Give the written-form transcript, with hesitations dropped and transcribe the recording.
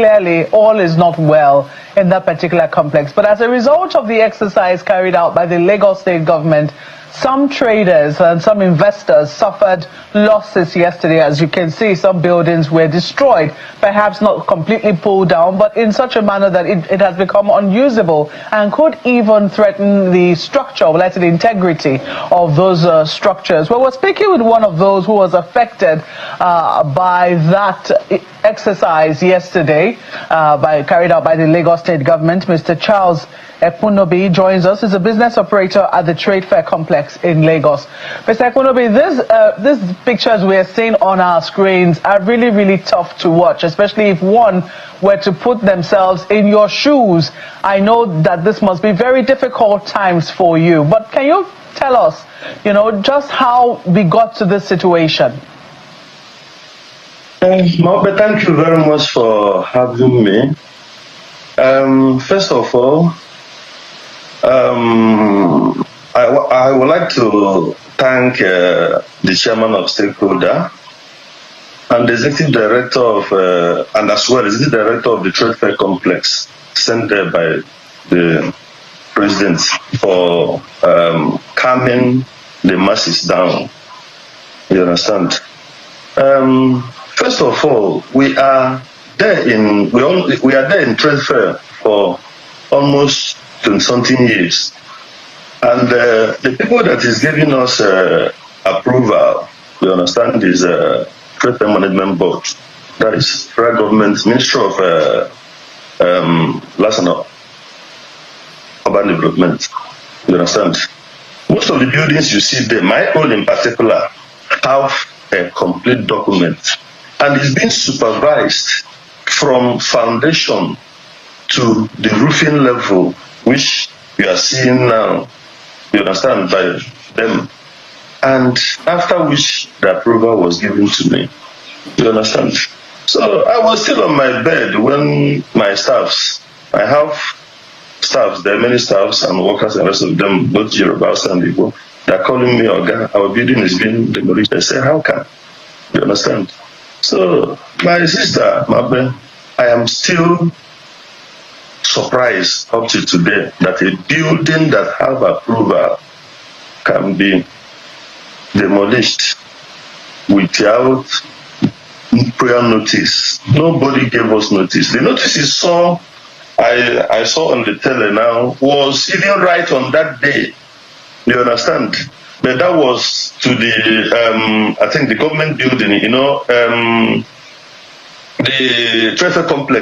clearly all is not well in that particular complex. But as a result of the exercise carried out by the Lagos state government, some traders and some investors suffered losses yesterday. As you can see, some buildings were destroyed, perhaps not completely pulled down, but in such a manner that it has become unusable and could even threaten the structure, or let's say the integrity of those structures. Well, we're speaking with one of those who was affected by that exercise yesterday, carried out by the Lagos state government. Mr. Charles Ekunobi joins us. He's a business operator at the Trade Fair Complex in Lagos. Mr. Ekunobi, these pictures we are seeing on our screens are really, really tough to watch, especially if one were to put themselves in your shoes. I know that this must be very difficult times for you, but can you tell us, just how we got to this situation? Mabe, thank you very much for having me. First of all, I would like to thank the chairman of stakeholder and the executive director of, and as well as the director of the Trade Fair Complex, sent there by the president for calming the masses down. You understand? First of all, we are there in Trade Fair for almost 20-something years, and the people that is giving us approval, you understand, is Trade Fair Management Board. That is federal government, Ministry of Land and Urban Development. You understand? Most of the buildings you see there, my own in particular, have a complete document, and it's being supervised from foundation to the roofing level, which you are seeing now, you understand, by them. And after which the approval was given to me, you understand. So I was still on my bed when my staffs, I have staffs, there are many staffs and workers and the rest of them, both Yorubas and Igbo, they're calling me, Oga, our building is being demolished. I say, how can? You understand? So my sister, Mabe, I am still surprised up to today that a building that have approval can be demolished without prior notice. Nobody gave us notice. The notice is I saw on the tele now was even right on that day. You understand? But that was to the I think the government building, the Trade Fair Complex.